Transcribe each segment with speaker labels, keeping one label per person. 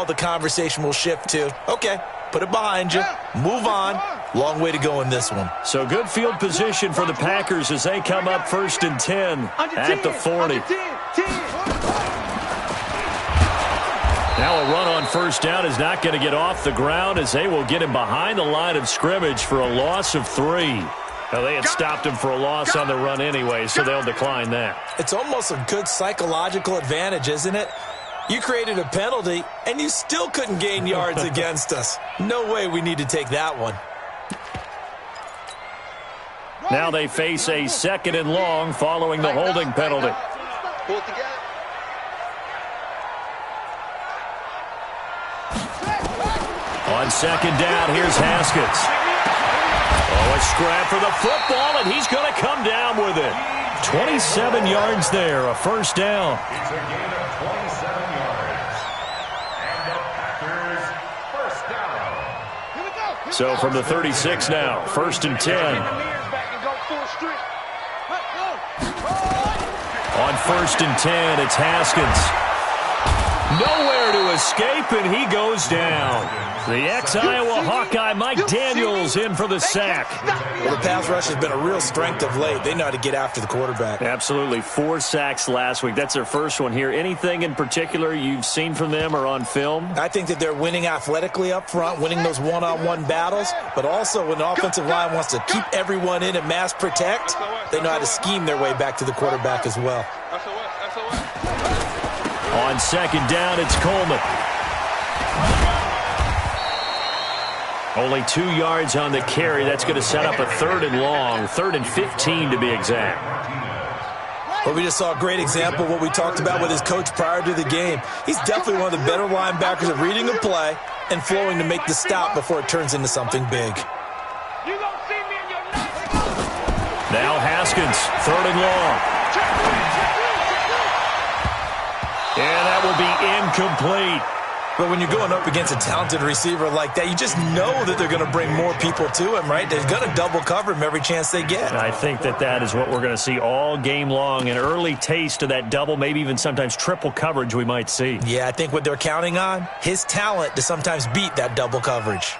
Speaker 1: now the conversation will shift to, okay, put it behind you, move on. Long way to go in this one.
Speaker 2: So good field position for the Packers as they come up 1st and 10 at the 40. Now a run on 1st down is not going to get off the ground as they will get him behind the line of scrimmage for a loss of 3. Now, they had stopped him for a loss on the run anyway, so they'll decline that.
Speaker 1: It's almost a good psychological advantage, isn't it? You created a penalty, and you still couldn't gain yards against us. No way we need to take that one.
Speaker 2: Now they face a 2nd and long following the holding penalty. On 2nd down, here's Haskins. Oh, a scrap for the football, and he's going to come down with it. 27 yards there, a 1st down.
Speaker 3: It's a gain of 27 yards. And the Packers, 1st down.
Speaker 4: Here we go.
Speaker 2: So from the 36 now, 1st and 10. On 1st and 10, it's Haskins. Nowhere to escape, and he goes down. The ex-Iowa Hawkeye Mike Daniels in for the sack.
Speaker 1: Well, the pass rush has been a real strength of late. They know how to get after the quarterback.
Speaker 2: Absolutely. 4 sacks last week. That's their first one here. Anything in particular you've seen from them or on film?
Speaker 1: I think that they're winning athletically up front, winning those one-on-one battles, but also when the offensive line wants to keep everyone in and mass protect, they know how to scheme their way back to the quarterback as well.
Speaker 2: On 2nd down, it's Coleman. Only 2 yards on the carry. That's going to set up a 3rd and long, 3rd and 15 to be exact.
Speaker 1: Well, we just saw a great example of what we talked about with his coach prior to the game. He's definitely one of the better linebackers at reading a play and flowing to make the stop before it turns into something big.
Speaker 2: Now Haskins, 3rd and long. And that will be incomplete.
Speaker 1: But when you're going up against a talented receiver like that, you just know that they're going to bring more people to him, right? They're going to double cover him every chance they get.
Speaker 2: I think that is what we're going to see all game long. An early taste of that double, maybe even sometimes triple coverage we might see.
Speaker 1: Yeah, I think what they're counting on, his talent to sometimes beat that double coverage.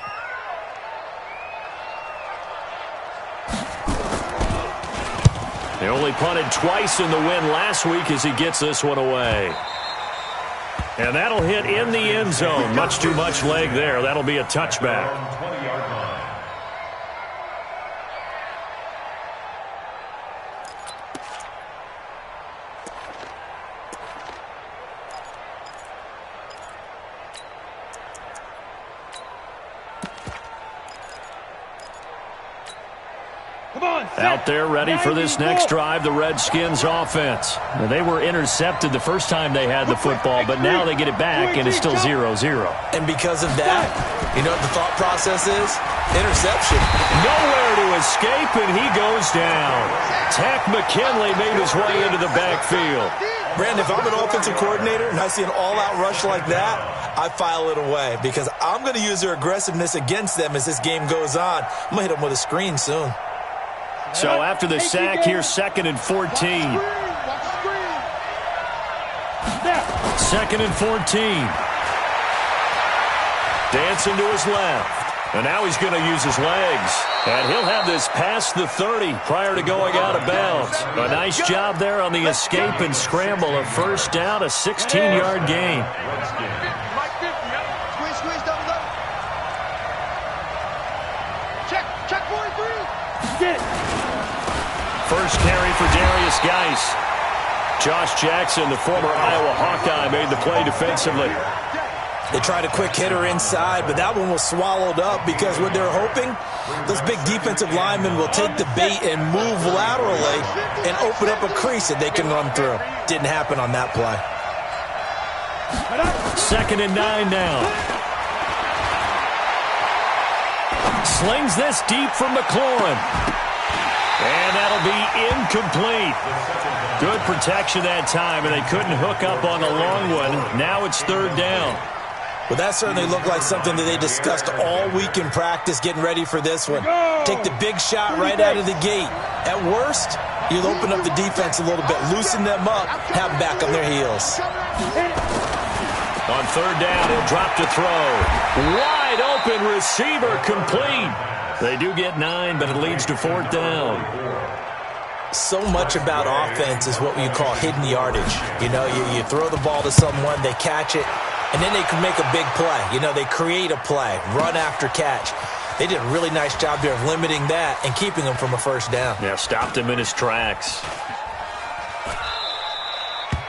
Speaker 2: They only punted twice in the win last week as he gets this one away. And that'll hit in the end zone. Much too much leg there. That'll be a touchback.
Speaker 3: 20-yard line.
Speaker 2: Out there ready for this next drive, the Redskins offense. Now, they were intercepted the first time they had the football, but now they get it back, and it's still 0-0.
Speaker 1: And because of that, you know what the thought process is? Interception.
Speaker 2: Nowhere to escape, and he goes down. Tack McKinley made his way into the backfield.
Speaker 1: Brandon, if I'm an offensive coordinator and I see an all-out rush like that, I file it away because I'm going to use their aggressiveness against them as this game goes on. I'm going to hit them with a screen soon.
Speaker 2: So after the sack, here's 2nd and 14. 2nd and 14. Dancing to his left. And now he's going to use his legs. And he'll have this past the 30 prior to going out of bounds. A nice job there on the escape and scramble. A 1st down, a 16-yard gain. First carry for Darius Geis. Josh Jackson, the former Iowa Hawkeye, made the play defensively.
Speaker 1: They tried a quick hitter inside, but that one was swallowed up because what they're hoping, those big defensive linemen will take the bait and move laterally and open up a crease that they can run through. Didn't happen on that play.
Speaker 2: 2nd and 9 now. Slings this deep from McLaurin. And that'll be incomplete. Good protection that time, and they couldn't hook up on the long one. Now it's 3rd down.
Speaker 1: Well, that certainly looked like something that they discussed all week in practice getting ready for this one. Take the big shot right out of the gate. At worst, you'll open up the defense a little bit, loosen them up, have them back on their heels.
Speaker 2: On third down, he'll drop to throw. Wide open receiver complete. They do get 9, but it leads to fourth down.
Speaker 1: So much about offense is what you call hidden yardage. You know, you throw the ball to someone, they catch it, and then they can make a big play. You know, they create a play, run after catch. They did a really nice job there of limiting that and keeping him from a first down.
Speaker 2: Yeah, stopped him in his tracks.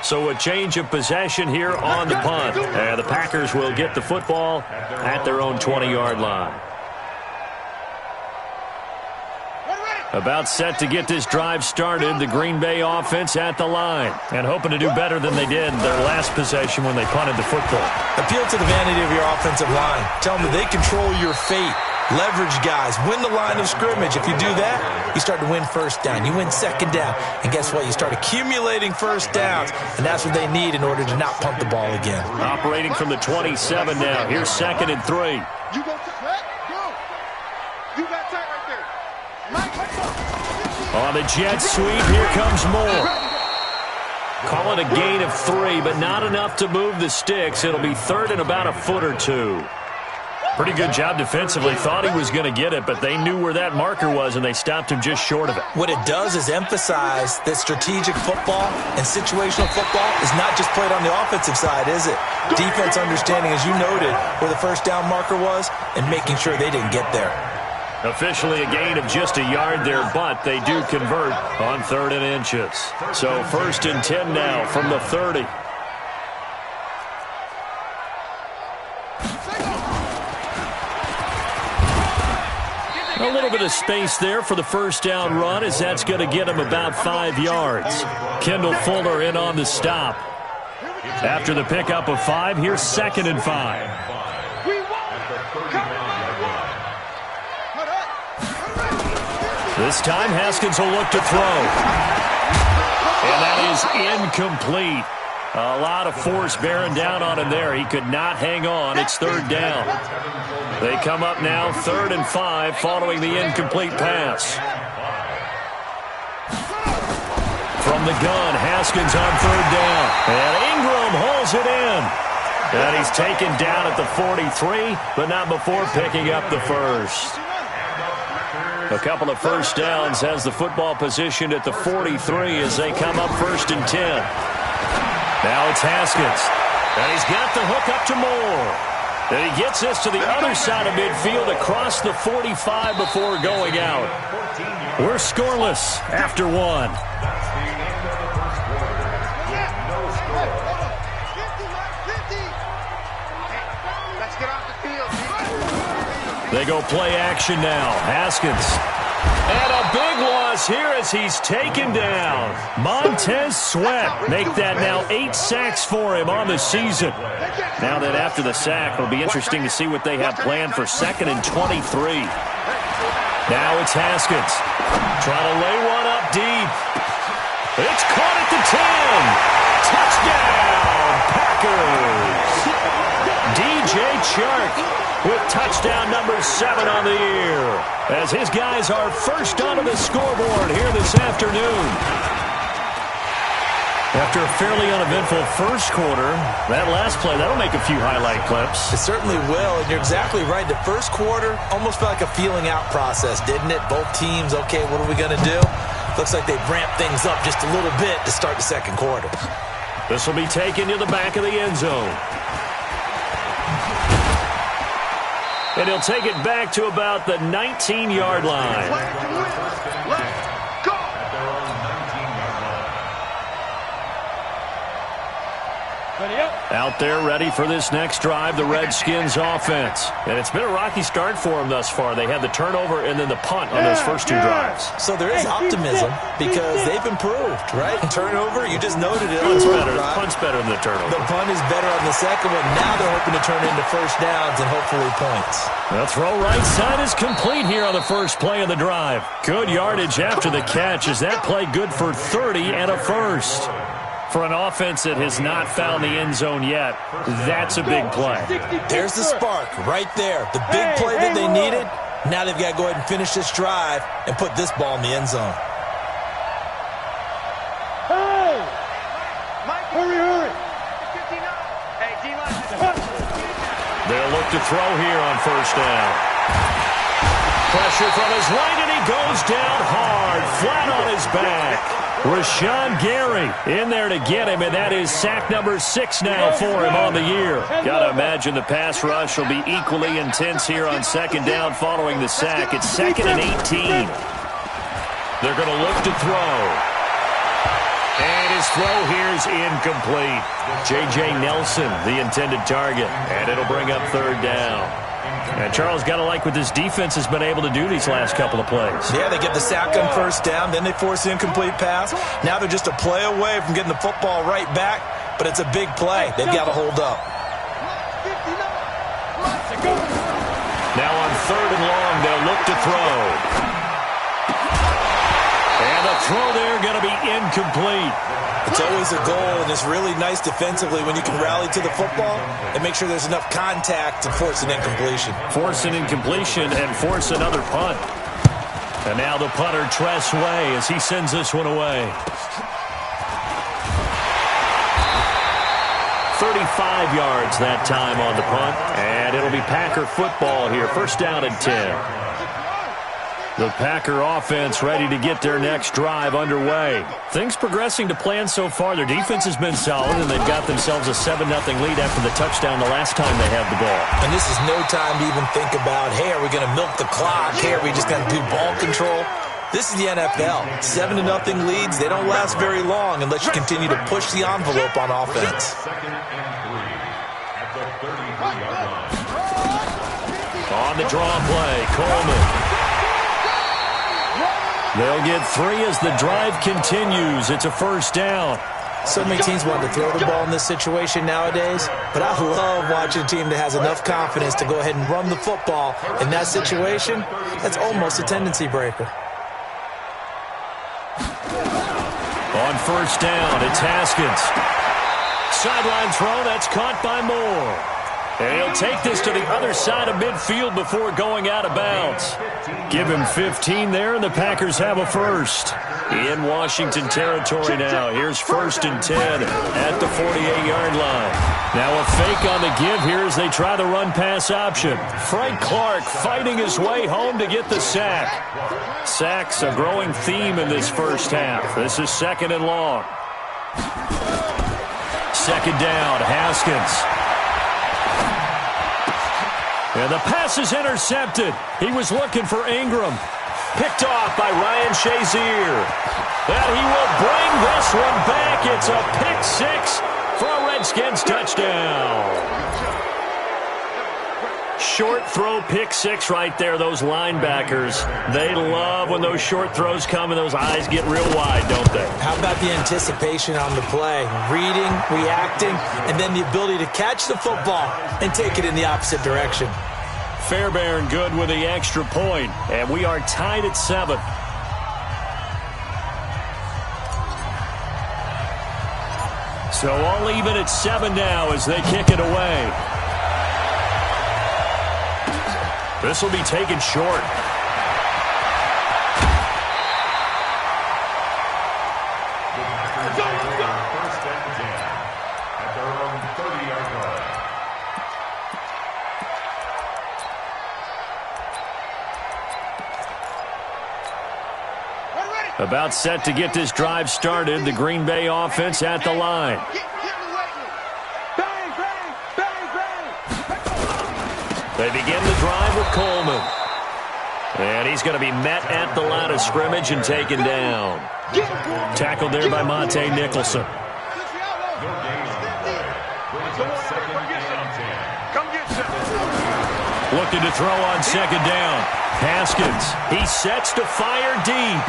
Speaker 2: So a change of possession here on the punt. And the Packers will get the football at their own 20-yard line. About set to get this drive started, the Green Bay offense at the line. And hoping to do better than they did in their last possession when they punted the football.
Speaker 1: Appeal to the vanity of your offensive line. Tell them they control your fate. Leverage guys. Win the line of scrimmage. If you do that, you start to win first down. You win second down. And guess what? You start accumulating first downs. And that's what they need in order to not punt the ball again.
Speaker 2: Operating from the 27 now. Here's 2nd and 3.
Speaker 4: You go tight. Go. You got tight right there.
Speaker 2: On the jet sweep, here comes Moore. Call it a gain of 3, but not enough to move the sticks. It'll be 3rd and about a foot or 2. Pretty good job defensively. Thought he was going to get it, but they knew where that marker was, and they stopped him just short of it.
Speaker 1: What it does is emphasize that strategic football and situational football is not just played on the offensive side, is it? Defense understanding, as you noted, where the first down marker was and making sure they didn't get there.
Speaker 2: Officially a gain of just a yard there, but they do convert on 3rd and inches. So 1st and 10 now from the 30. A little bit of space there for the first down run, as that's going to get him about 5 yards. Kendall Fuller in on the stop. After the pickup of 5, here's 2nd and 5. This time Haskins will look to throw. And that is incomplete. A lot of force bearing down on him there. He could not hang on. It's 3rd down. They come up now 3rd and 5 following the incomplete pass. From the gun, Haskins on 3rd down. And Ingram holds it in. And he's taken down at the 43, but not before picking up the first. A couple of first downs has the football positioned at the 43 as they come up 1st and 10. Now it's Haskins. And he's got the hook up to Moore. And he gets this to the other side of midfield across the 45 before going out. We're scoreless after 1. They go play action now. Haskins. And a big loss here as he's taken down. Montez Sweat make that now 8 sacks for him on the season. Now that after the sack, it'll be interesting to see what they have planned for 2nd and 23. Now it's Haskins. Trying to lay one up deep. It's caught at the 10. Touchdown, Packers. DJ Chark with touchdown number 7 on the year, as his guys are first onto the scoreboard here this afternoon. After a fairly uneventful first quarter, that last play, that'll make a few highlight clips.
Speaker 1: It certainly will, and you're exactly right. The first quarter almost felt like a feeling out process, didn't it? Both teams, okay, what are we going to do? Looks like they've ramped things up just a little bit to start the second quarter.
Speaker 2: This will be taken to the back of the end zone. And he'll take it back to about the 19-yard line.
Speaker 4: Let's go!
Speaker 2: Out there ready for this next drive, the Redskins offense. And it's been a rocky start for them thus far. They had the turnover and then the punt on those first 2 drives.
Speaker 1: So there is optimism because they've improved, right? Turnover, you just noted it.
Speaker 2: Punt's better. Punt's better than the turnover.
Speaker 1: The punt is better on the second one. Now they're hoping to turn into first downs and hopefully points.
Speaker 2: The throw right side is complete here on the first play of the drive. Good yardage after the catch. Is that play good for 30 and a first? For an offense that has not found the end zone yet, that's a big play.
Speaker 1: There's the spark right there. The big play that they needed. Now they've got to go ahead and finish this drive and put this ball in the end zone.
Speaker 4: Hey! Hurry, hurry! Hey, D-line.
Speaker 2: look to throw here on first down. Pressure from his right, and he goes down hard, flat on his back. Rashawn Gary in there to get him, and that is sack number 6 now for him on the year. Got to imagine the pass rush will be equally intense here on second down following the sack. It's 2nd and 18. They're going to look to throw. And his throw here is incomplete. J.J. Nelson, the intended target, and it'll bring up 3rd down. And Charles, got to like what this defense has been able to do these last couple of plays.
Speaker 1: Yeah, they get the sack on first down, then they force an incomplete pass. Now they're just a play away from getting the football right back, but it's a big play. They've got to hold up.
Speaker 2: Now on 3rd and long, they'll look to throw. And the throw there going to be incomplete.
Speaker 1: It's always a goal, and it's really nice defensively when you can rally to the football and make sure there's enough contact to force an incompletion.
Speaker 2: Force an incompletion and force another punt. And now the punter, Tress Way, as he sends this one away. 35 yards that time on the punt, and it'll be Packer football here. 1st down and 10. The Packer offense ready to get their next drive underway. Things progressing to plan so far. Their defense has been solid, and they've got themselves a 7-0 lead after the touchdown the last time they had the ball.
Speaker 1: And this is no time to even think about, hey, are we going to milk the clock? Hey, are we just going to do ball control? This is the NFL. 7-0 leads, they don't last very long unless you continue to push the envelope on offense.
Speaker 3: 2nd and 3 at the 33-yard line.
Speaker 2: On the draw play, Coleman. They'll get 3 as the drive continues. It's a 1st down.
Speaker 1: So many teams want to throw the ball in this situation nowadays, but I love watching a team that has enough confidence to go ahead and run the football. In that situation, that's almost a tendency breaker.
Speaker 2: On 1st down, it's Haskins. Sideline throw, that's caught by Moore. And he'll take this to the other side of midfield before going out of bounds. Give him 15 there, and the Packers have a first. In Washington territory now. Here's 1st and 10 at the 48-yard line. Now a fake on the give here as they try the run-pass option. Frank Clark fighting his way home to get the sack. Sacks a growing theme in this first half. This is 2nd and long. 2nd down, Haskins. And the pass is intercepted. He was looking for Ingram. Picked off by Ryan Shazier. And he will bring this one back. It's a pick 6 for a Redskins touchdown. Short throw, pick 6 right there. Those linebackers, they love when those short throws come and those eyes get real wide, don't they?
Speaker 1: How about the anticipation on the play? Reading, reacting, and then the ability to catch the football and take it in the opposite direction.
Speaker 2: Fairbairn good with the extra point, and we are tied at 7. So all even at 7 now as they kick it away. This will be taken short.
Speaker 3: First and 10 at their own 30-yard line.
Speaker 2: About set to get this drive started. The Green Bay offense at the line. They begin the drive with Coleman. And he's going to be met at the line of scrimmage and taken down. Tackled there by Monte Nicholson. Looking to throw on 2nd down. Haskins, he sets to fire deep.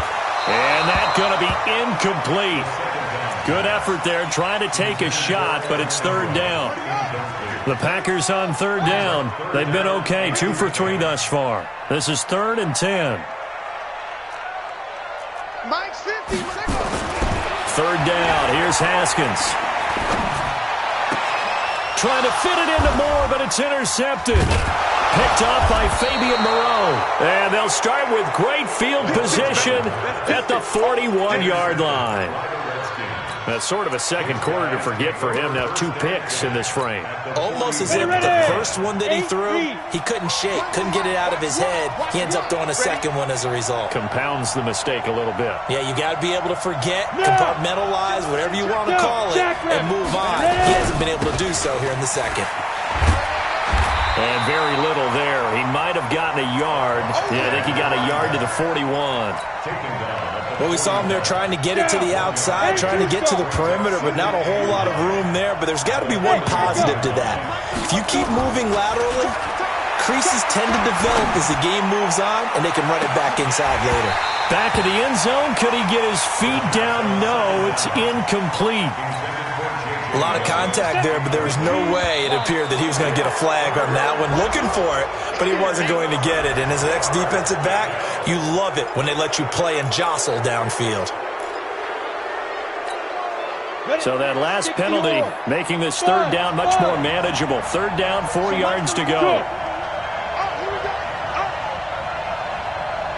Speaker 2: And that's going to be incomplete. Good effort there trying to take a shot, but it's 3rd down. The Packers on 3rd down. They've been okay, 2 for 3 thus far. This is 3rd and 10. 3rd down, here's Haskins. Trying to fit it into Moore, but it's intercepted. Picked off by Fabian Moreau. And they'll start with great field position at the 41-yard line. That's sort of a second quarter to forget for him. Now 2 picks in this frame.
Speaker 1: Almost as if the first one that he threw, he couldn't shake, couldn't get it out of his head. He ends up throwing a second one as a result.
Speaker 2: Compounds the mistake a little bit.
Speaker 1: Yeah, you got to be able to forget, compartmentalize, whatever you want to call it, and move on. He hasn't been able to do so here in the second.
Speaker 2: And very little there. He might have gotten a yard. Yeah, I think he got a yard to the 41.
Speaker 1: Well, we saw him there trying to get it to the outside, trying to get to the perimeter, but not a whole lot of room there. But there's got to be one positive to that. If you keep moving laterally, creases tend to develop as the game moves on, and they can run it back inside later.
Speaker 2: Back of the end zone. Could he get his feet down? No, it's incomplete.
Speaker 1: A lot of contact there, but there was no way it appeared that he was going to get a flag on that one. Looking for it, but he wasn't going to get it. And as an ex-defensive back, you love it when they let you play and jostle downfield.
Speaker 2: So that last penalty making this third down much more manageable. Third down, 4 yards to go.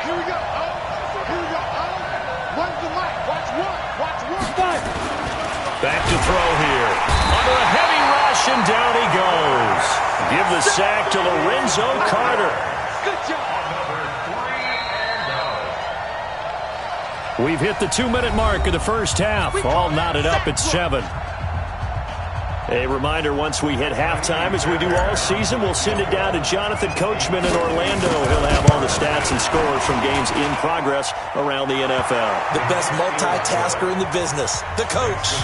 Speaker 4: Here we go. One's the mic. Watch one.
Speaker 2: Back to throw here. Under a heavy rush, and down he goes. Give the sack to Lorenzo Carter.
Speaker 4: Good job.
Speaker 2: We've hit the 2-minute mark of the first half. All knotted up at 7. A reminder, once we hit halftime, as we do all season, we'll send it down to Jonathan Coachman in Orlando. He'll have all the stats and scores from games in progress around the NFL.
Speaker 1: The best multitasker in the business, the coach.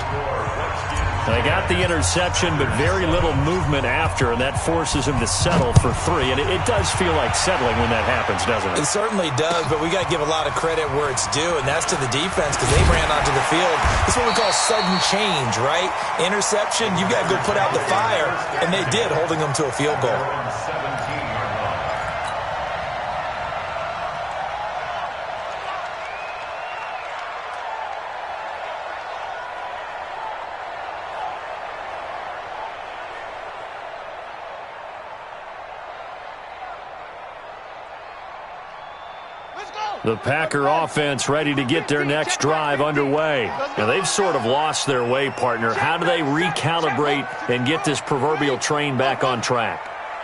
Speaker 2: They got the interception, but very little movement after, and that forces him to settle for 3. And it does feel like settling when that happens, doesn't it?
Speaker 1: It certainly does, but we got to give a lot of credit where it's due, and that's to the defense because they ran onto the field. It's what we call sudden change, right? Interception, you got to go put out the fire, and they did, holding them to a field goal.
Speaker 2: The Packer offense ready to get their next drive underway. Now, they've sort of lost their way, partner. How do they recalibrate and get this proverbial train back on track?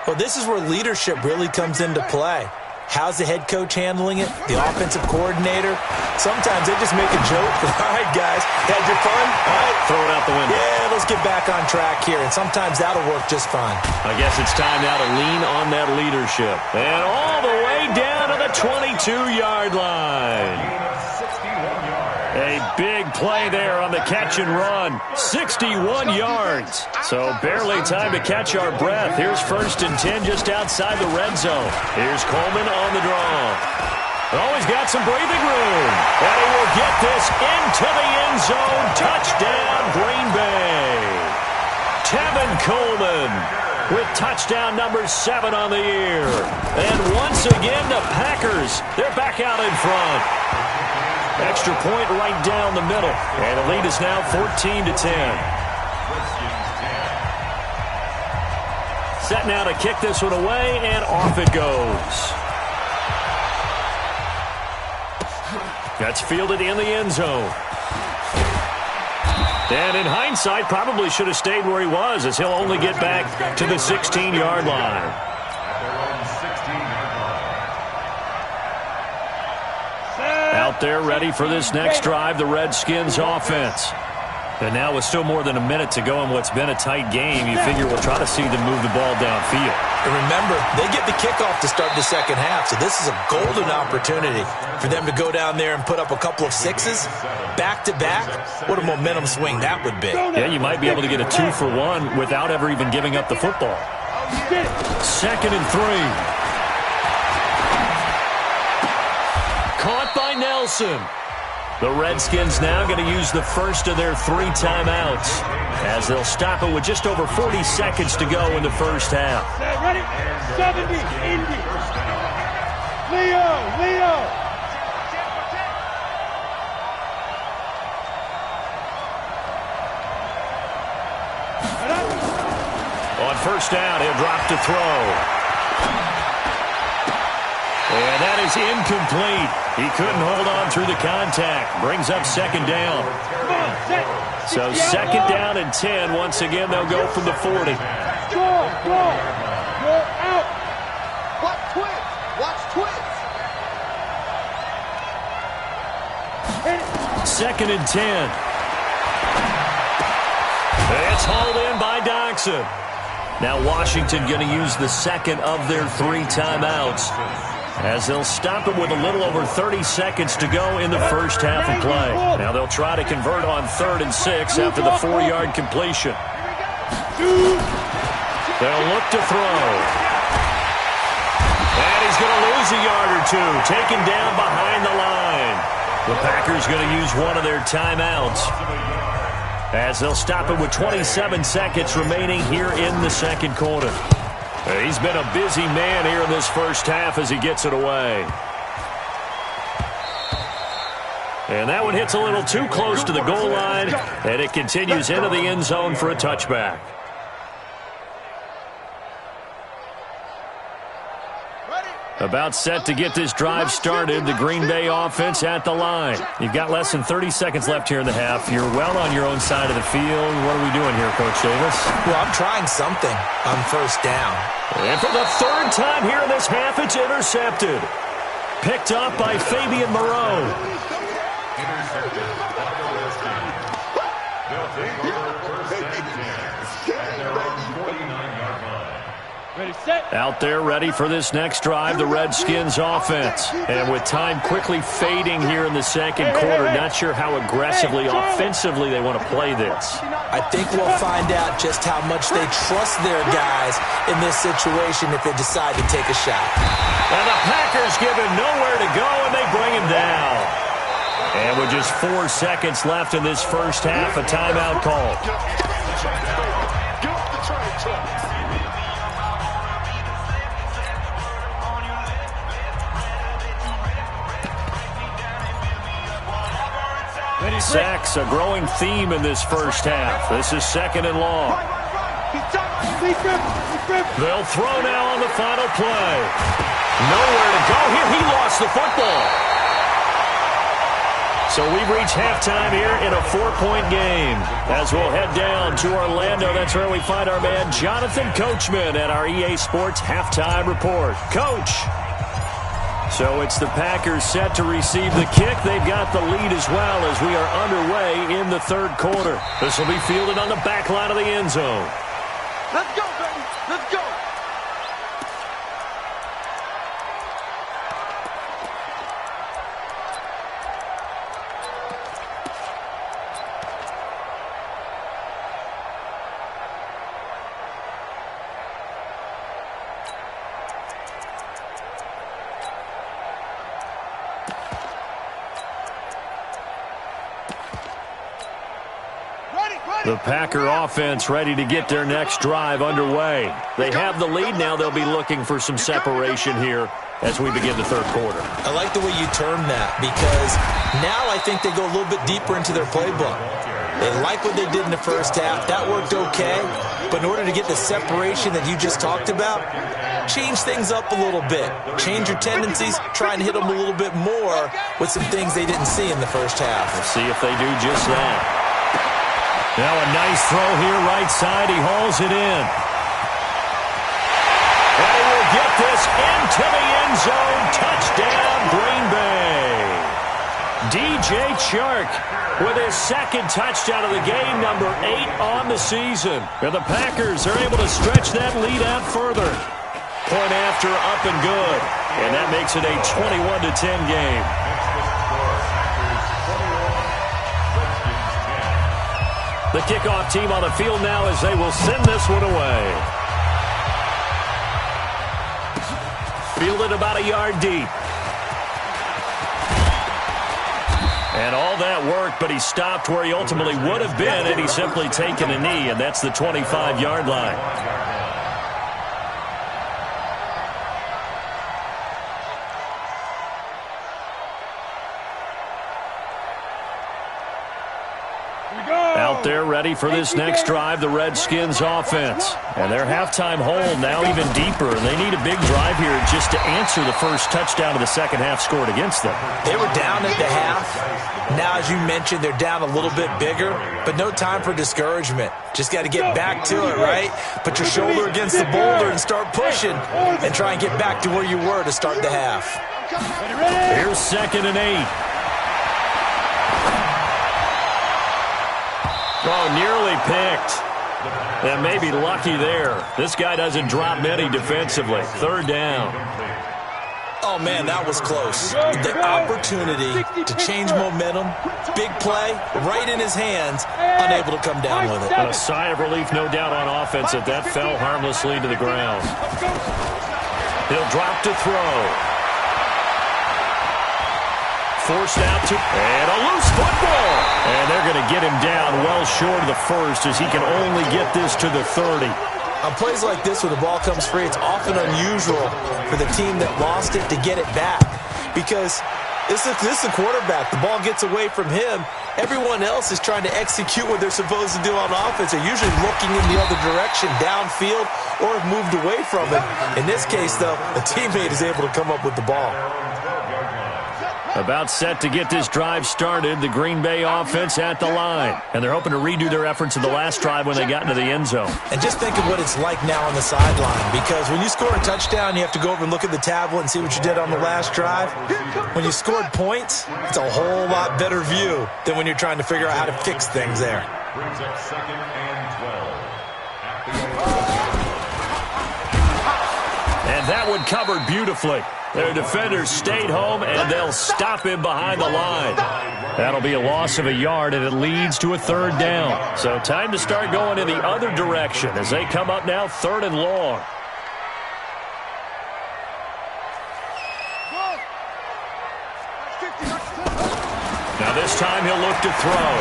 Speaker 1: Well, this is where leadership really comes into play. How's the head coach handling it? The offensive coordinator? Sometimes they just make a joke. All right, guys, had your fun? All right.
Speaker 2: Throw it out the window.
Speaker 1: Yeah, let's get back on track here. And sometimes that'll work just fine.
Speaker 2: I guess it's time now to lean on that leadership. And all the way down to the 22-yard line. A big play there on the catch and run. 61 yards. So barely time to catch our breath. Here's 1st and 10 just outside the red zone. Here's Coleman on the draw. Oh, he's got some breathing room. And he will get this into the end zone. Touchdown, Green Bay. Tevin Coleman with touchdown number 7 on the year. And once again, the Packers, they're back out in front. Extra point right down the middle. And the lead is now 14-10. Set now to kick this one away, and off it goes. That's fielded in the end zone. And in hindsight, probably should have stayed where he was, as he'll only get back to the 16-yard line. Out there ready for this next drive, the Redskins offense. And now with still more than a minute to go in what's been a tight game, you figure we'll try to see them move the ball downfield.
Speaker 1: And remember, they get the kickoff to start the second half, so this is a golden opportunity for them to go down there and put up a couple of 6s back-to-back. What a momentum swing that would be.
Speaker 2: Yeah, you might be able to get a 2-for-1 without ever even giving up the football. 2nd and 3. Caught by Nelson. The Redskins now going to use the first of their 3 timeouts as they'll stop it with just over 40 seconds to go in the first half.
Speaker 4: Ready? 70, Indy. Leo.
Speaker 2: On first down, he'll drop to throw. And that is incomplete. He couldn't hold on through the contact. Brings up second down. So second down and 10. Once again, they'll go from the 40.
Speaker 4: Go out. Watch twins. Watch twins.
Speaker 2: Second and 10. It's hauled in by Doxson. Now Washington going to use the second of their 3 timeouts, as they'll stop it with a little over 30 seconds to go in the first half of play. Now they'll try to convert on 3rd and 6 after the 4-yard completion. They'll look to throw. And he's going to lose a yard or 2, taken down behind the line. The Packers going to use one of their timeouts, as they'll stop it with 27 seconds remaining here in the second quarter. He's been a busy man here in this first half as he gets it away. And that one hits a little too close to the goal line, and it continues into the end zone for a touchback. About set to get this drive started, the Green Bay offense at the line. You've got less than 30 seconds left here in the half. You're well on your own side of the field. What are we doing here, Coach Davis?
Speaker 1: Well, I'm trying something on first down.
Speaker 2: And for the 3rd time here in this half, it's intercepted. Picked up by Fabian Moreau.
Speaker 3: Intercepted. They'll take over 1st and 10 at their own 49-yard line.
Speaker 2: Out there ready for this next drive, the Redskins offense. And with time quickly fading here in the second quarter, not sure how aggressively, offensively they want to play this.
Speaker 1: I think we'll find out just how much they trust their guys in this situation if they decide to take a shot.
Speaker 2: And the Packers give him nowhere to go, and they bring him down. And with just 4 seconds left in this first half, a timeout called. Sacks, a growing theme in this first half. This is 2nd and long. They'll throw now on the final play. Nowhere to go here. He lost the football. So we've reached halftime here in a 4-point game. As we'll head down to Orlando, that's where we find our man Jonathan Coachman at our EA Sports Halftime Report. Coach. So it's the Packers set to receive the kick. They've got the lead as well as we are underway in the 3rd quarter. This will be fielded on the back line of the end zone.
Speaker 4: Let's go, baby. Let's go.
Speaker 2: The Packer offense ready to get their next drive underway. They have the lead now. They'll be looking for some separation here as we begin the 3rd quarter.
Speaker 1: I like the way you term that, because now I think they go a little bit deeper into their playbook. They like what they did in the first half. That worked okay. But in order to get the separation that you just talked about, change things up a little bit. Change your tendencies. Try and hit them a little bit more with some things they didn't see in the first half.
Speaker 2: We'll see if they do just that. Now a nice throw here, right side. He hauls it in. And he will get this into the end zone. Touchdown, Green Bay. DJ Chark with his 2nd touchdown of the game, number 8 on the season. And the Packers are able to stretch that lead out further. Point after, up and good. And that makes it a 21-10 game. The kickoff team on the field now as they will send this one away. Fielded about a yard deep. And all that worked, but he stopped where he ultimately would have been had he simply taken a knee, and that's the 25-yard line. Out out there ready for this next drive, the Redskins offense. And their halftime hole now even deeper, and they need a big drive here just to answer the first touchdown of the second half scored against them.
Speaker 1: They were down at the half. Now, as you mentioned, they're down a little bit bigger, but no time for discouragement. Just got to get back to it, right? Put your shoulder against the boulder and start pushing and try and get back to where you were to start the half.
Speaker 2: Here's 2nd and 8. Oh, nearly picked. And maybe lucky there. This guy doesn't drop many defensively. 3rd down.
Speaker 1: Oh, man, that was close. The opportunity to change momentum, big play, right in his hands, unable to come down with it.
Speaker 2: A sigh of relief, no doubt, on offense that fell harmlessly to the ground. He'll drop to throw. Forced out to, and a loose football. And they're going to get him down well short of the first as he can only get this to the 30.
Speaker 1: On plays like this where the ball comes free, it's often unusual for the team that lost it to get it back because this is the quarterback. The ball gets away from him. Everyone else is trying to execute what they're supposed to do on offense. They're usually looking in the other direction, downfield, or have moved away from it. In this case, though, a teammate is able to come up with the ball.
Speaker 2: About set to get this drive started, the Green Bay offense at the line. And they're hoping to redo their efforts in the last drive when they got into the end zone.
Speaker 1: And just think of what it's like now on the sideline, because when you score a touchdown, you have to go over and look at the tablet and see what you did on the last drive. When you scored points, it's a whole lot better view than when you're trying to figure out how to fix things there.
Speaker 3: Brings up 2nd and 12.
Speaker 2: And that one covered beautifully. Their defenders stayed home, and they'll stop him behind the line. That'll be a loss of a yard, and it leads to a 3rd down. So time to start going in the other direction as they come up now 3rd and long. Now this time he'll look to throw.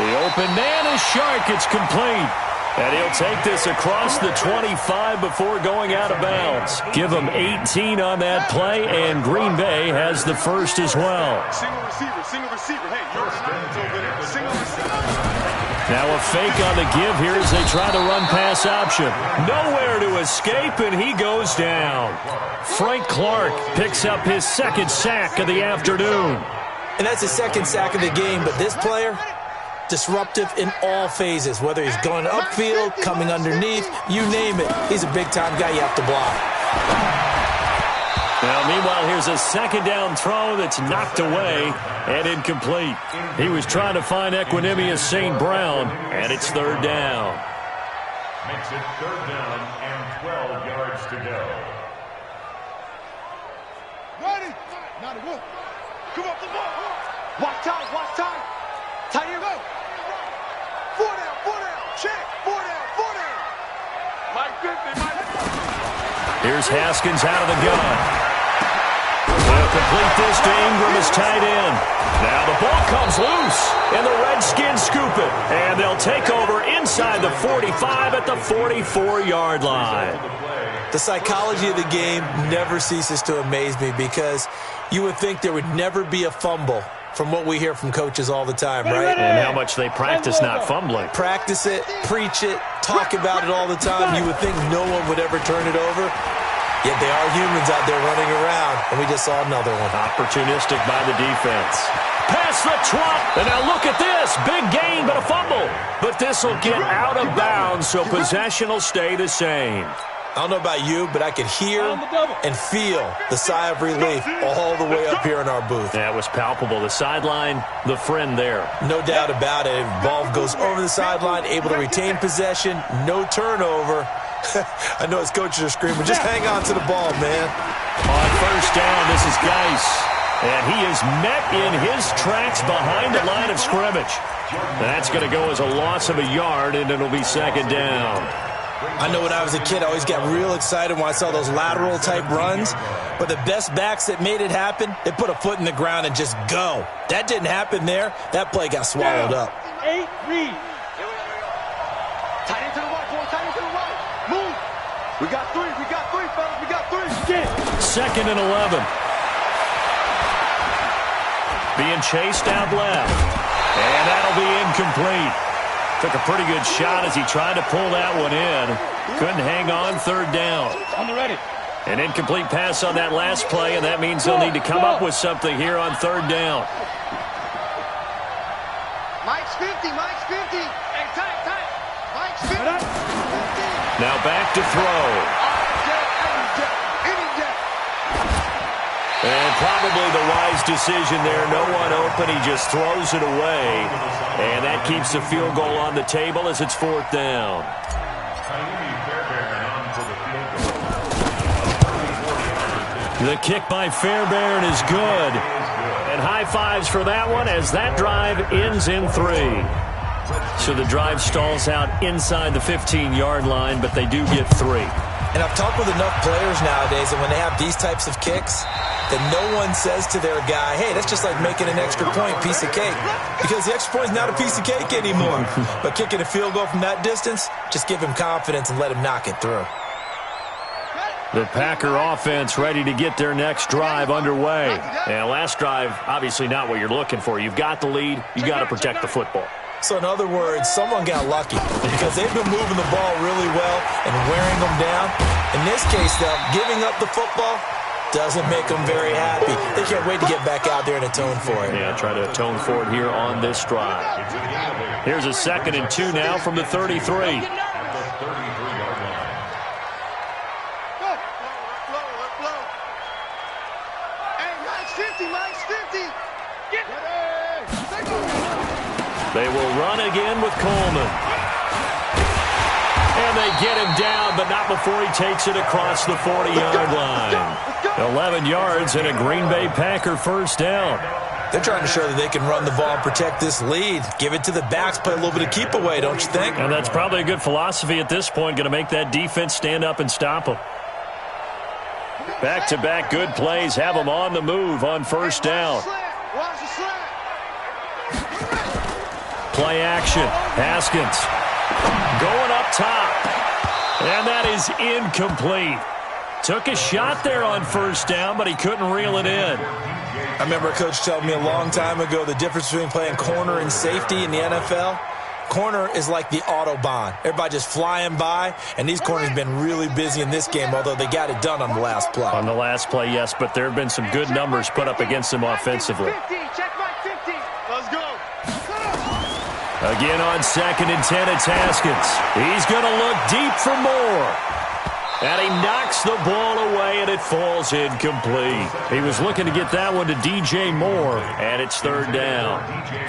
Speaker 2: The open man is Shark. It's complete. And he'll take this across the 25 before going out of bounds. Give him 18 on that play, and Green Bay has the first as well.
Speaker 4: Single receiver. Hey, you're over there. Single receiver.
Speaker 2: Now a fake on the give here as they try the run-pass option. Nowhere to escape, and he goes down. Frank Clark picks up his 2nd sack of the afternoon.
Speaker 1: And that's his 2nd sack of the game, but this player, disruptive in all phases, whether he's going upfield, coming underneath, you name it. He's a big-time guy you have to block.
Speaker 2: Now, meanwhile, here's a 2nd down throw that's knocked away and incomplete. He was trying to find Equinemius St. Brown, and it's 3rd down.
Speaker 3: Makes it 3rd down and 12 yards to go.
Speaker 4: Ready? Now the wolf. Come up the ball. Watch time. Tie him up. 4 down. Check. 4 down. Mike 50.
Speaker 2: Here's Haskins out of the gun. They'll complete this to Ingram as tight end. Now the ball comes loose, and the Redskins scoop it. And they'll take over inside the 45 at the 44-yard line.
Speaker 1: The psychology of the game never ceases to amaze me because you would think there would never be a fumble from what we hear from coaches all the time, right?
Speaker 2: And how much they practice not fumbling.
Speaker 1: Practice it, preach it, talk about it all the time. You would think no one would ever turn it over. Yet they are humans out there running around, and we just saw another one.
Speaker 2: Opportunistic by the defense. Pass the trot, and now look at this. Big gain, but a fumble. But this will get out of bounds, so possession will stay the same.
Speaker 1: I don't know about you, but I could hear and feel the sigh of relief all the way up here in our booth.
Speaker 2: That was palpable. The sideline, the friend there.
Speaker 1: No doubt about it. Ball goes over the sideline, able to retain possession, no turnover. I know his coaches are screaming, just hang on to the ball, man.
Speaker 2: On 1st down, this is Geis. And he is met in his tracks behind the line of scrimmage. That's going to go as a loss of a yard, and it'll be 2nd down.
Speaker 1: I know when I was a kid, I always got real excited when I saw those lateral-type runs. But the best backs that made it happen, they put a foot in the ground and just go. That didn't happen there. That play got swallowed up.
Speaker 4: 8 read. Tight end to the right, boy. Tight end to the right. Move. We got 3, fellas. We got 3. Get.
Speaker 2: 2nd and 11. Being chased out left. And that'll be incomplete. Took a pretty good shot as he tried to pull that one in. Couldn't hang on, third down.
Speaker 4: On the ready.
Speaker 2: An incomplete pass on that last play, and that means they'll need to come up with something here on third down.
Speaker 4: Mike's 50, Mike's 50. Hey, tight. Mike's 50.
Speaker 2: Now back to throw. And probably the wise decision there. No one open. He just throws it away. And that keeps the field goal on the table as it's fourth down. The kick by Fairbairn is good. And high fives for that one as that drive ends in 3. So the drive stalls out inside the 15-yard line, but they do get 3.
Speaker 1: And I've talked with enough players nowadays that when they have these types of kicks, that no one says to their guy, hey, that's just like making an extra point, piece of cake. Because the extra point is not a piece of cake anymore. But kicking a field goal from that distance, just give him confidence and let him knock it through.
Speaker 2: The Packer offense ready to get their next drive underway. And last drive, obviously not what you're looking for. You've got the lead. You've got to protect the football.
Speaker 1: So in other words, someone got lucky because they've been moving the ball really well and wearing them down. In this case, though, giving up the football doesn't make them very happy. They can't wait to get back out there and atone for it.
Speaker 2: Yeah, try to atone for it here on this drive. Here's a 2nd and 2 now from the 33. They will run again with Coleman. And they get him down, but not before he takes it across the 40-yard line. 11 yards and a Green Bay Packer first down.
Speaker 1: They're trying to show that they can run the ball and protect this lead. Give it to the backs, play a little bit of keep away, don't you think?
Speaker 2: And that's probably a good philosophy at this point, going to make that defense stand up and stop them. Back-to-back good plays have them on the move on first down. Play action. Haskins going up top. And that is incomplete. Took a shot there on first down, but he couldn't reel it in.
Speaker 1: I remember a coach telling me a long time ago the difference between playing corner and safety in the NFL. Corner is like the Autobahn. Everybody just flying by, and these corners have been really busy in this game, although they got it done on the last play.
Speaker 2: On the last play, yes, but there have been some good numbers put up against them offensively.
Speaker 4: Let's go.
Speaker 2: Again on 2nd and 10, it's Haskins. He's going to look deep for more. And he knocks the ball away, and it falls incomplete. He was looking to get that one to DJ Moore, and it's third down.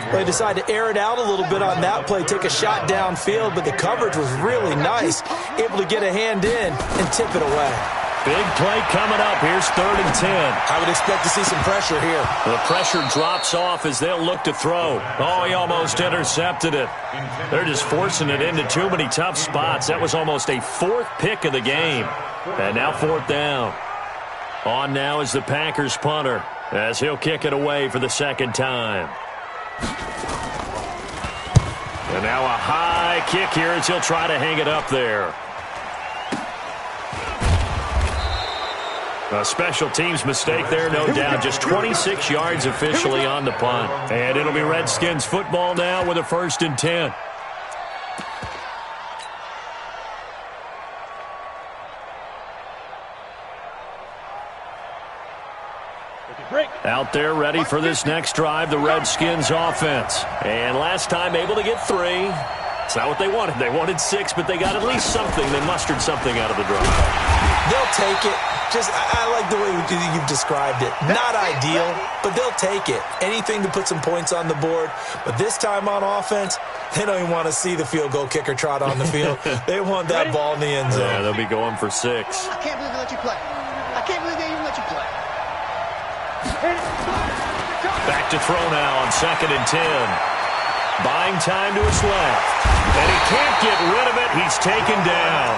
Speaker 1: Well, they decided to air it out a little bit on that play, take a shot downfield, but the coverage was really nice, able to get a hand in and tip it away.
Speaker 2: Big play coming up. Here's 3rd and 10.
Speaker 1: I would expect to see some pressure here.
Speaker 2: The pressure drops off as they'll look to throw. Oh, he almost intercepted it. They're just forcing it into too many tough spots. That was almost a 4th pick of the game. And now 4th down. On now is the Packers punter as he'll kick it away for the 2nd time. And now a high kick here as he'll try to hang it up there. A special teams mistake there, no doubt. Just 26 yards officially on the punt. And it'll be Redskins football now with a 1st and 10. Out there ready for this next drive, the Redskins offense. And last time able to get 3. It's not what they wanted. They wanted 6, but they got at least something. They mustered something out of the drive.
Speaker 1: They'll take it. I like the way you've described it. Not ideal, but they'll take it. Anything to put some points on the board. But this time on offense, they don't even want to see the field goal kicker trot on the field. They want that ball in the end zone.
Speaker 2: Yeah, they'll be going for 6.
Speaker 4: I can't believe they let you play. I can't believe they even let you play.
Speaker 2: Back to throw now on 2nd and 10. Buying time to his left. And he can't get rid of it. He's taken down.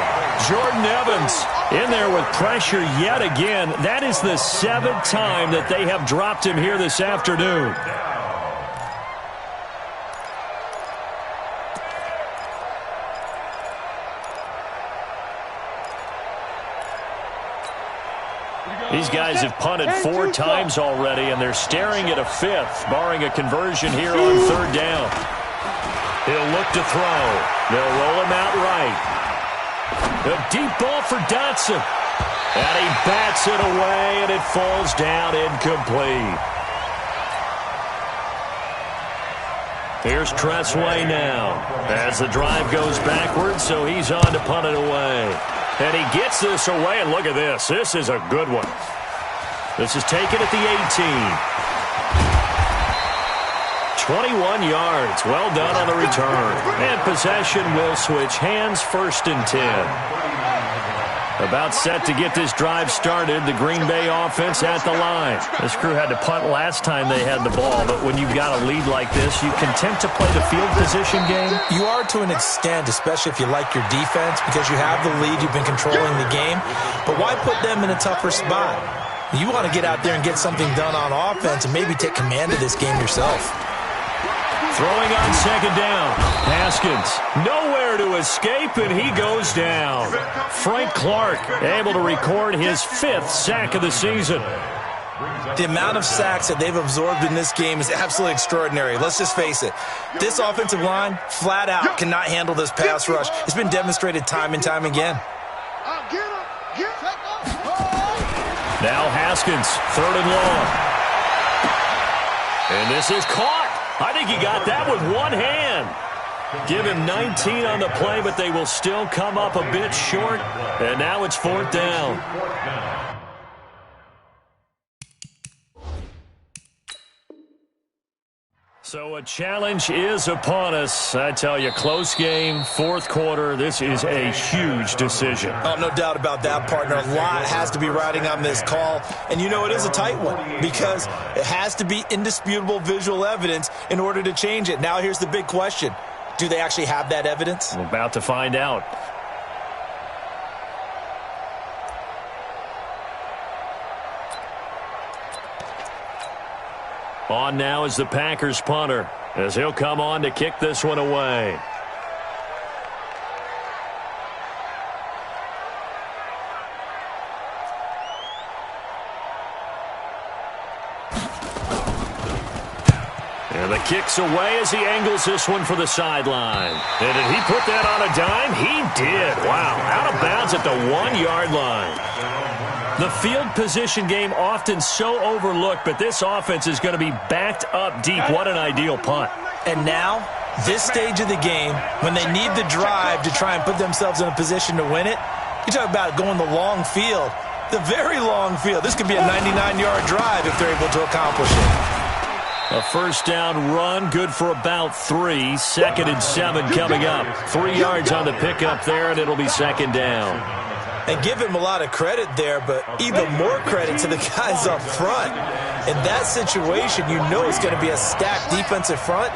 Speaker 2: Jordan Evans in there with pressure yet again. That is the 7th time that they have dropped him here this afternoon. These guys have punted 4 times already, and they're staring at a 5th, barring a conversion here on 3rd down. He'll look to throw. They'll roll him out right. A deep ball for Dotson. And he bats it away, and it falls down incomplete. Here's Tressway now as the drive goes backwards, so he's on to punt it away. And he gets this away, and look at this. This is a good one. This is taken at the 18. 21 yards. Well done on the return. And possession will switch hands, 1st and 10. About set to get this drive started. The Green Bay offense at the line. This crew had to punt last time they had the ball, but when you've got a lead like this, you content to play the field position game?
Speaker 1: You are to an extent, especially if you like your defense, because you have the lead, you've been controlling the game. But why put them in a tougher spot? You want to get out there and get something done on offense and maybe take command of this game yourself.
Speaker 2: Throwing on 2nd down. Haskins nowhere to escape, and he goes down. Frank Clark able to record his 5th sack of the season.
Speaker 1: The amount of sacks that they've absorbed in this game is absolutely extraordinary. Let's just face it. This offensive line, flat out, cannot handle this pass rush. It's been demonstrated time and time again.
Speaker 2: Now Haskins, 3rd and long. And this is caught. I think he got that with one hand. Give him 19 on the play, but they will still come up a bit short. And now it's 4th down. So a challenge is upon us. I tell you, close game, 4th quarter. This is a huge decision.
Speaker 1: Oh, no doubt about that, partner. A lot has to be riding on this call. And you know it is a tight one because it has to be indisputable visual evidence in order to change it. Now here's the big question. Do they actually have that evidence?
Speaker 2: We're about to find out. On now is the Packers punter, as he'll come on to kick this one away. And the kick's away as he angles this one for the sideline. And did he put that on a dime? He did. Wow, out of bounds at the 1-yard line. The field position game often so overlooked, but this offense is going to be backed up deep. What an ideal punt.
Speaker 1: And now, this stage of the game, when they need the drive to try and put themselves in a position to win it, you talk about going the long field, the very long field. This could be a 99-yard drive if they're able to accomplish it.
Speaker 2: A 1st down run, good for about 3. 2nd and 7 coming up. 3 yards on the pickup there, and it'll be 2nd down.
Speaker 1: And give him a lot of credit there, but even more credit to the guys up front. In that situation, you know it's going to be a stacked defensive front.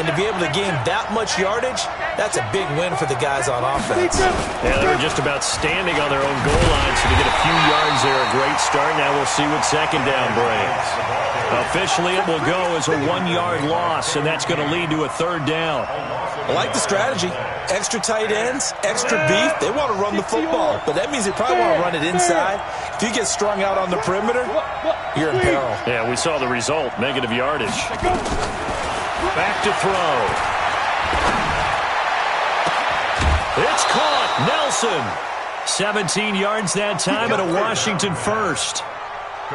Speaker 1: And to be able to gain that much yardage, that's a big win for the guys on offense.
Speaker 2: Yeah, they were just about standing on their own goal line, so to get a few yards there, a great start. Now we'll see what 2nd down brings. Officially, it will go as a 1-yard loss, and that's going to lead to a 3rd down.
Speaker 1: I like the strategy. Extra tight ends, extra beef. They want to run the football, but that means they probably want to run it inside. If you get strung out on the perimeter, you're in peril.
Speaker 2: Yeah, we saw the result, negative yardage. Back to throw. It's caught. Nelson. 17 yards that time and a Washington 1st.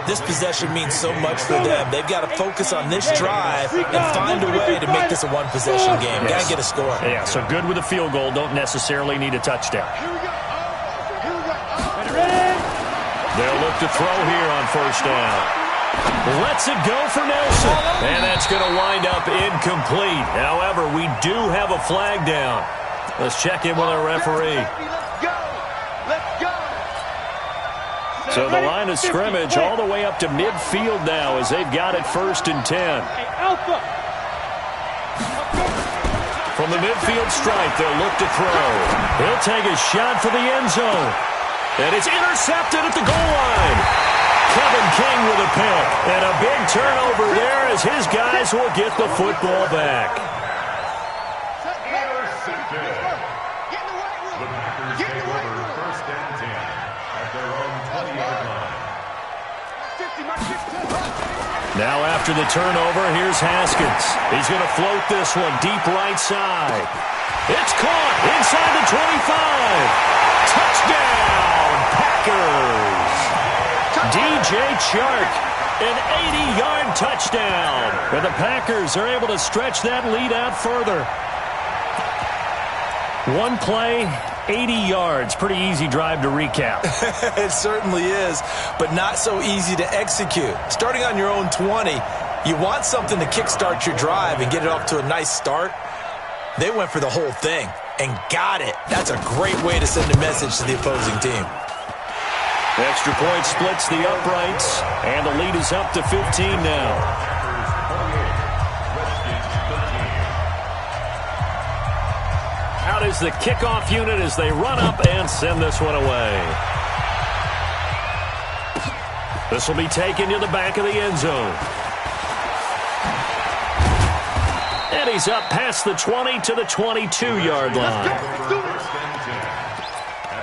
Speaker 1: This possession means so much for them. They've got to focus on this drive and find a way to make this a one-possession game. Got to get a score.
Speaker 2: Yeah, so good with a field goal. Don't necessarily need a touchdown. They'll look to throw here on 1st down. Lets it go for Nelson. And that's going to wind up incomplete. However, we do have a flag down. Let's check in with our referee. So the line of scrimmage all the way up to midfield now as they've got it 1st and 10. From the midfield stripe, they'll look to throw. He'll take a shot for the end zone. And it's intercepted at the goal line. Kevin King with a pick. And a big turnover there as his guys will get the football back. Now after the turnover, here's Haskins. He's going to float this one deep right side. It's caught inside the 25. Touchdown, Packers. DJ Chark, an 80-yard touchdown. And the Packers are able to stretch that lead out further. One play, 80 yards. Pretty easy drive to recap.
Speaker 1: It certainly is, but not so easy to execute. Starting on your own 20, you want something to kickstart your drive and get it off to a nice start. They went for the whole thing and got it. That's a great way to send a message to the opposing team.
Speaker 2: The extra point splits the uprights, and the lead is up to 15 now. Out is the kickoff unit as they run up and send this one away. This will be taken to the back of the end zone. And he's up past the 20 to the 22-yard line.
Speaker 3: At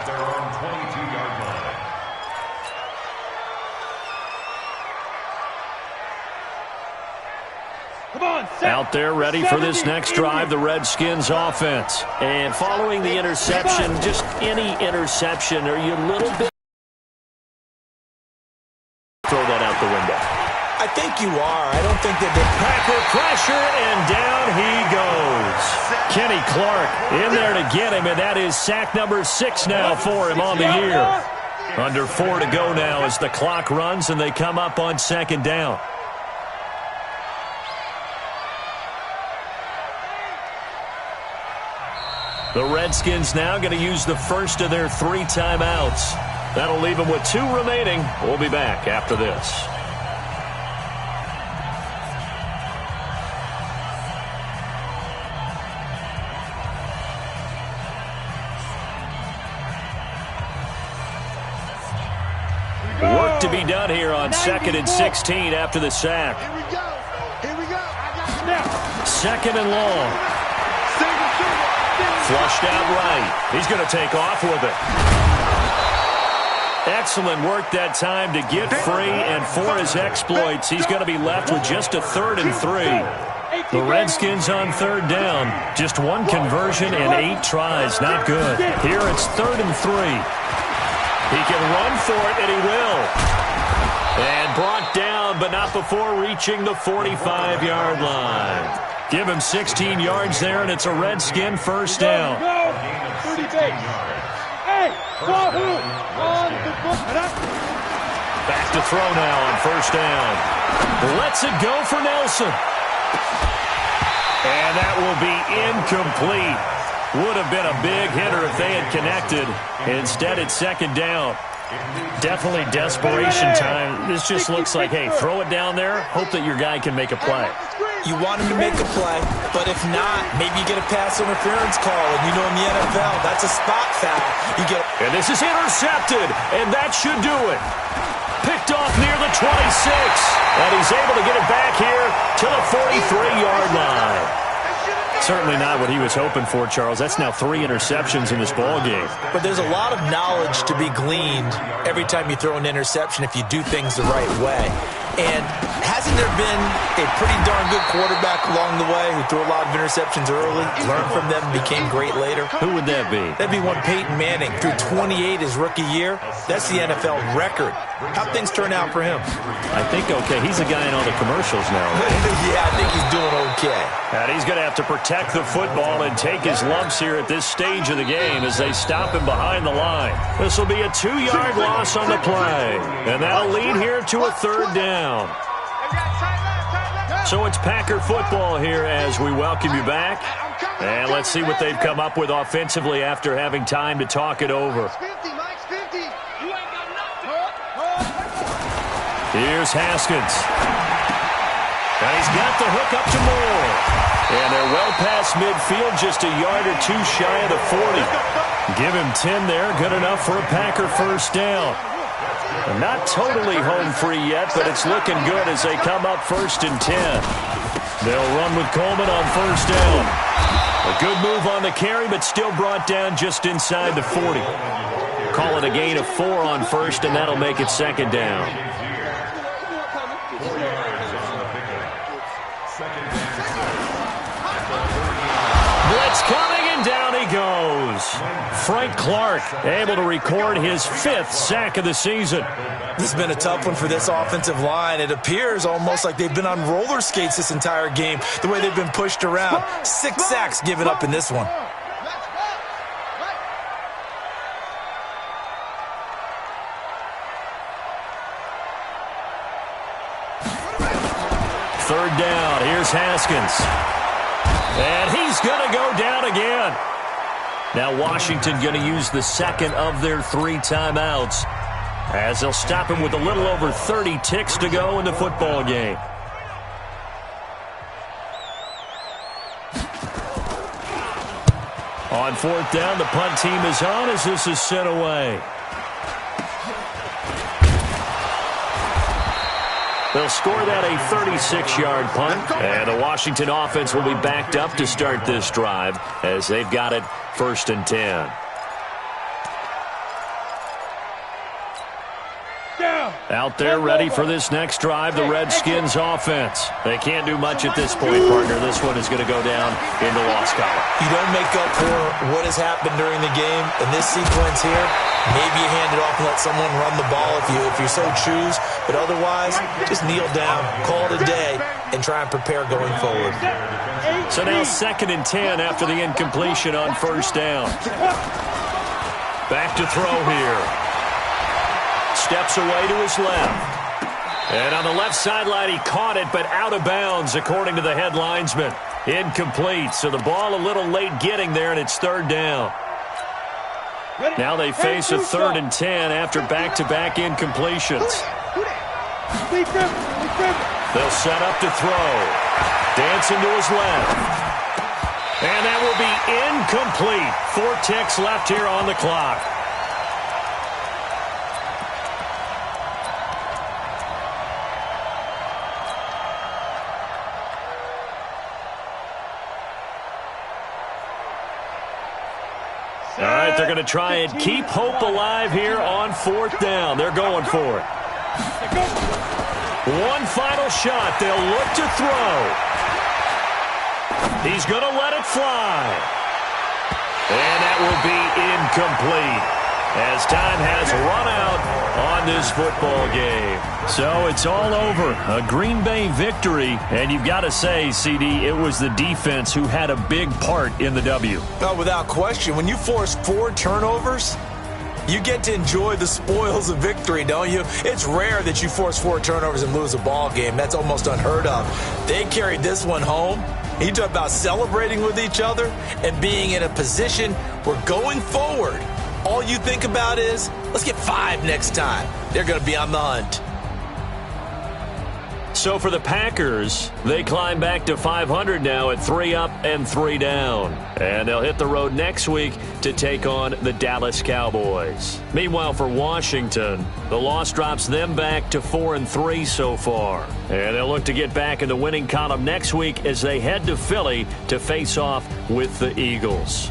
Speaker 3: their own 22-yard line.
Speaker 4: Come on,
Speaker 2: Out there ready for this next drive, the Redskins offense. And following the interception, just any interception, are you a little bit... Throw that out the window.
Speaker 1: I think you are. I don't think that
Speaker 2: Packer pressure, and down he goes. Kenny Clark in there to get him, and that is sack number 6 now for him on the year. Under 4 to go now as the clock runs and they come up on second down. The Redskins now going to use the first of their 3 timeouts. That'll leave them with 2 remaining. We'll be back after this. Work to be done here on 2nd and 16 after the sack.
Speaker 4: Here we go. Here we go. I got it now.
Speaker 2: Second and long. Flushed out right. He's going to take off with it. Excellent work that time to get free, and for his exploits, he's going to be left with just a 3rd and 3. The Redskins on 3rd down. Just 1 conversion and 8 tries. Not good. Here it's 3rd and 3. He can run for it, and he will. And brought down, but not before reaching the 45-yard line. Give him 16 yards there, and it's a Redskin first down. Back to throw now on first down. Lets it go for Nelson. And that will be incomplete. Would have been a big hitter if they had connected. Instead, it's second down. Definitely desperation time. This just looks like, hey, throw it down there, hope that your guy can make a play.
Speaker 1: you want him to make a play, but if not, maybe you get a pass interference call, and you know in the NFL, that's a spot foul. You get.
Speaker 2: And this is intercepted, and that should do it. Picked off near the 26, and he's able to get it back here to the 43-yard line. Certainly not what he was hoping for, Charles. That's now 3 interceptions in this ball game.
Speaker 1: But there's a lot of knowledge to be gleaned every time you throw an interception if you do things the right way. And hasn't there been a pretty darn good quarterback along the way who threw a lot of interceptions early, learned from them, and became great later?
Speaker 2: Who would that be?
Speaker 1: That'd be one Peyton Manning. Threw 28 his rookie year. That's the NFL record. How'd things turn out for him?
Speaker 2: I think okay. He's a guy in all the commercials now.
Speaker 1: Yeah, I think he's doing okay.
Speaker 2: And he's going to have to protect the football and take his lumps here at this stage of the game as they stop him behind the line. This will be a 2-yard loss on the play. And that'll lead here to a 3rd down. So it's Packer football here as we welcome you back. And let's see what they've come up with offensively after having time to talk it over. Here's Haskins. And he's got the hook up to Moore. And they're well past midfield, just a yard or 2 shy of the 40. Give him 10 there, good enough for a Packer first down. Not totally home free yet, but it's looking good as they come up 1st and 10. They'll run with Coleman on 1st down. A good move on the carry, but still brought down just inside the 40. Call it a gain of 4 on 1st, and that'll make it 2nd down. Blitz coming, and down he goes. Frank Clark able to record his 5th sack of the season.
Speaker 1: This has been a tough one for this offensive line. It appears almost like they've been on roller skates this entire game, the way they've been pushed around. 6 sacks given up in this one.
Speaker 2: Third down. Here's Haskins. And he's going to go down again. Now Washington going to use the second of their 3 timeouts, as they'll stop him with a little over 30 ticks to go in the football game. On 4th down, the punt team is on as this is sent away. They'll score that a 36-yard punt, and the Washington offense will be backed up to start this drive as they've got it 1st and 10. Out there ready for this next drive, the Redskins offense. They can't do much at this point, partner. This one is going to go down in the loss column.
Speaker 1: You don't make up for what has happened during the game. In this sequence here, maybe you hand it off and let someone run the ball if you so choose. But otherwise, just kneel down, call it a day, and try and prepare going forward.
Speaker 2: So now 2nd and 10 after the incompletion on 1st down. Back to throw here. Steps away to his left. And on the left sideline, he caught it, but out of bounds, according to the head linesman. Incomplete, so the ball a little late getting there, and it's 3rd down. Now they face a 3rd and 10 after back-to-back incompletions. They'll set up to throw. Dancing to his left. And that will be incomplete. 4 ticks left here on the clock. All right, they're going to try and keep hope alive here on 4th down. They're going for it. One final shot. They'll look to throw. He's going to let it fly. And that will be incomplete, as time has run out on this football game. So it's all over. A Green Bay victory. And you've got to say, CD, it was the defense who had a big part in the W.
Speaker 1: Oh, without question. When you force 4 turnovers, you get to enjoy the spoils of victory, don't you? It's rare that you force 4 turnovers and lose a ball game. That's almost unheard of. They carried this one home. You talk about celebrating with each other and being in a position where going forward, all you think about is, let's get 5 next time. They're going to be on the hunt.
Speaker 2: So for the Packers, they climb back to 500 now at 3 up and 3 down. And they'll hit the road next week to take on the Dallas Cowboys. Meanwhile, for Washington, the loss drops them back to 4 and 3 so far. And they'll look to get back in the winning column next week as they head to Philly to face off with the Eagles.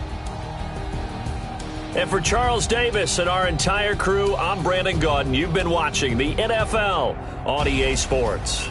Speaker 2: And for Charles Davis and our entire crew, I'm Brandon Gaudin. You've been watching the NFL on EA Sports.